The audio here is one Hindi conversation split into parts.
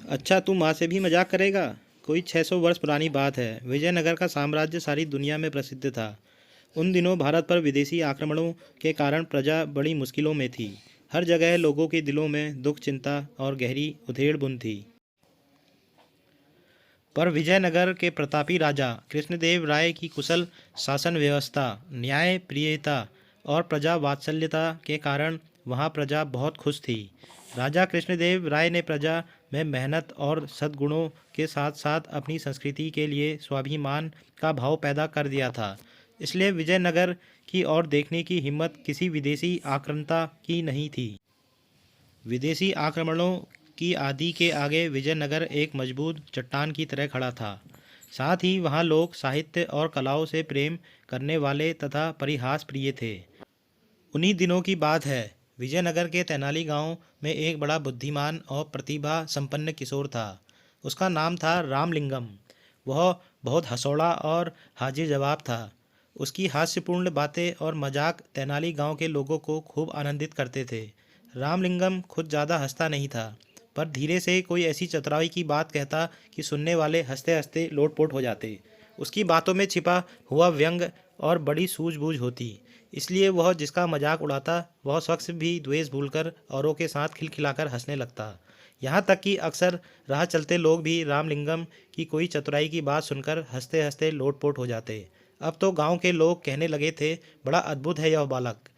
अच्छा, तू माँ से भी मजाक करेगा। कोई 600 वर्ष पुरानी बात है। विजयनगर का साम्राज्य सारी दुनिया में प्रसिद्ध था। उन दिनों भारत पर विदेशी आक्रमणों के कारण प्रजा बड़ी मुश्किलों में थी। हर जगह लोगों के दिलों में दुख, चिंता और गहरी उधेड़-बुन थी। पर विजयनगर के प्रतापी राजा कृष्णदेव राय की कुशल शासन व्यवस्था, न्याय प्रियता और प्रजा वात्सल्यता के कारण वहाँ प्रजा बहुत खुश थी। राजा कृष्णदेव राय ने प्रजा में मेहनत और सद्गुणों के साथ साथ अपनी संस्कृति के लिए स्वाभिमान का भाव पैदा कर दिया था। इसलिए विजयनगर की ओर देखने की हिम्मत किसी विदेशी आक्रांता की नहीं थी। विदेशी आक्रमणों की आदि के आगे विजयनगर एक मजबूत चट्टान की तरह खड़ा था। साथ ही वहाँ लोग साहित्य और कलाओं से प्रेम करने वाले तथा परिहास प्रिय थे। उन्हीं दिनों की बात है। विजयनगर के तेनाली गांव में एक बड़ा बुद्धिमान और प्रतिभा संपन्न किशोर था। उसका नाम था रामलिंगम। वह बहुत हंसौड़ा और हाजिर जवाब था। उसकी हास्यपूर्ण बातें और मजाक तेनाली गांव के लोगों को खूब आनंदित करते थे। रामलिंगम खुद ज़्यादा हंसता नहीं था, पर धीरे से कोई ऐसी चतुराई की बात कहता कि सुनने वाले हंसते हंसते लोटपोट हो जाते। उसकी बातों में छिपा हुआ व्यंग और बड़ी सूझबूझ होती, इसलिए वह जिसका मजाक उड़ाता वह शख्स भी द्वेष भूलकर औरों के साथ खिलखिलाकर हंसने लगता। यहाँ तक कि अक्सर राह चलते लोग भी रामलिंगम की कोई चतुराई की बात सुनकर हंसते हंसते लोटपोट हो जाते। अब तो गांव के लोग कहने लगे थे, बड़ा अद्भुत है यह बालक।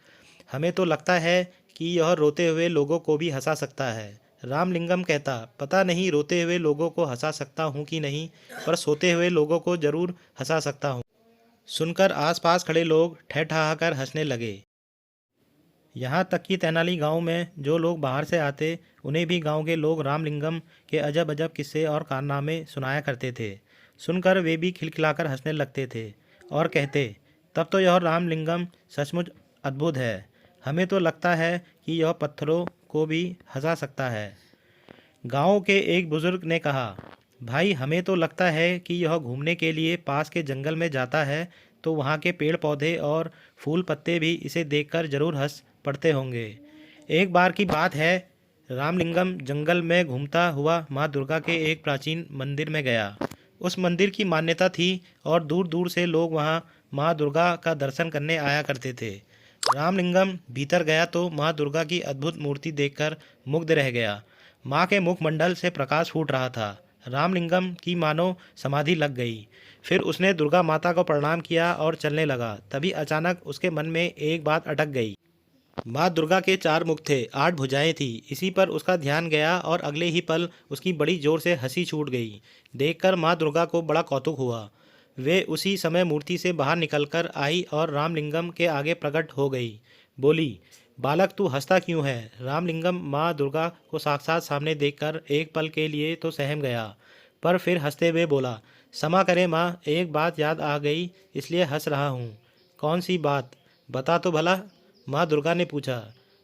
हमें तो लगता है कि यह रोते हुए लोगों को भी हंसा सकता है। रामलिंगम कहता, पता नहीं रोते हुए लोगों को हंसा सकता हूँ कि नहीं, पर सोते हुए लोगों को जरूर हंसा सकता हूँ। सुनकर आसपास खड़े लोग ठहठहाकर हंसने लगे। यहाँ तक कि तेनाली गांव में जो लोग बाहर से आते, उन्हें भी गांव के लोग रामलिंगम के अजब अजब किस्से और कारनामे सुनाया करते थे। सुनकर वे भी खिलखिलाकर हंसने लगते थे और कहते, तब तो यह रामलिंगम सचमुच अद्भुत है। हमें तो लगता है कि यह पत्थरों को भी हंसा सकता है। गांव के एक बुजुर्ग ने कहा, भाई हमें तो लगता है कि यह घूमने के लिए पास के जंगल में जाता है, तो वहाँ के पेड़ पौधे और फूल पत्ते भी इसे देखकर जरूर हंस पड़ते होंगे। एक बार की बात है, रामलिंगम जंगल में घूमता हुआ माँ दुर्गा के एक प्राचीन मंदिर में गया। उस मंदिर की मान्यता थी और दूर दूर से लोग वहाँ माँ दुर्गा का दर्शन करने आया करते थे। रामलिंगम भीतर गया तो माँ दुर्गा की अद्भुत मूर्ति देखकर मुग्ध रह गया। माँ के मुखमंडल से प्रकाश फूट रहा था। रामलिंगम की मानो समाधि लग गई। फिर उसने दुर्गा माता को प्रणाम किया और चलने लगा। तभी अचानक उसके मन में एक बात अटक गई। माँ दुर्गा के 4 मुख थे, 8 भुजाएं थी। इसी पर उसका ध्यान गया और अगले ही पल उसकी बड़ी जोर से हंसी छूट गई। देखकर माँ दुर्गा को बड़ा कौतुक हुआ। वे उसी समय मूर्ति से बाहर निकलकर आई और रामलिंगम के आगे प्रकट हो गई। बोली, बालक तू हंसता क्यों है? रामलिंगम माँ दुर्गा को साक्षात सामने देखकर एक पल के लिए तो सहम गया, पर फिर हंसते हुए बोला, क्षमा करें माँ, एक बात याद आ गई इसलिए हंस रहा हूँ। कौन सी बात? बता तो भला, माँ दुर्गा ने पूछा।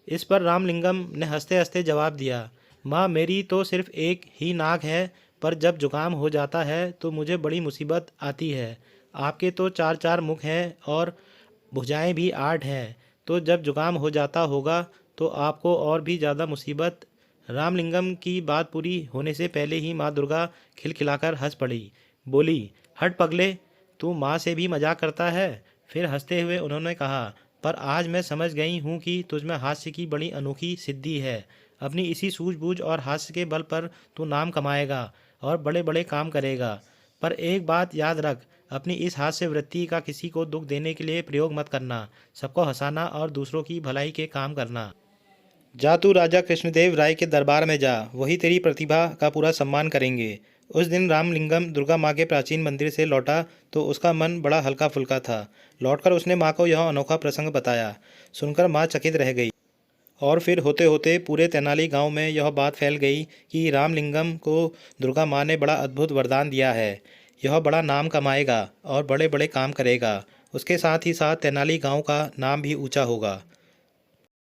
इस पर रामलिंगम ने हंसते हंसते जवाब दिया, माँ मेरी तो सिर्फ एक ही नाक है, पर जब जुकाम हो जाता है तो मुझे बड़ी मुसीबत आती है। आपके तो 4 मुख हैं और भुजाएं भी 8 हैं, तो जब जुकाम हो जाता होगा तो आपको और भी ज़्यादा मुसीबत। रामलिंगम की बात पूरी होने से पहले ही माँ दुर्गा खिलखिलाकर हंस पड़ी। बोली, हट पगले, तू माँ से भी मजाक करता है? फिर हंसते हुए उन्होंने कहा, पर आज मैं समझ गई हूँ कि तुझमें हास्य की बड़ी अनोखी सिद्धि है। अपनी इसी सूझबूझ और हास्य के बल पर तू नाम कमाएगा और बड़े बड़े काम करेगा। पर एक बात याद रख, अपनी इस हास्य वृत्ति का किसी को दुख देने के लिए प्रयोग मत करना। सबको हंसाना और दूसरों की भलाई के काम करना। जा तू राजा कृष्णदेव राय के दरबार में जा, वही तेरी प्रतिभा का पूरा सम्मान करेंगे। उस दिन रामलिंगम दुर्गा माँ के प्राचीन मंदिर से लौटा तो उसका मन बड़ा हल्का फुल्का था। लौटकर उसने माँ को यह अनोखा प्रसंग बताया। सुनकर माँ चकित रह गई और फिर होते होते पूरे तेनाली गांव में यह बात फैल गई कि रामलिंगम को दुर्गा माँ ने बड़ा अद्भुत वरदान दिया है। यह बड़ा नाम कमाएगा और बड़े बड़े काम करेगा। उसके साथ ही साथ तेनाली गांव का नाम भी ऊंचा होगा।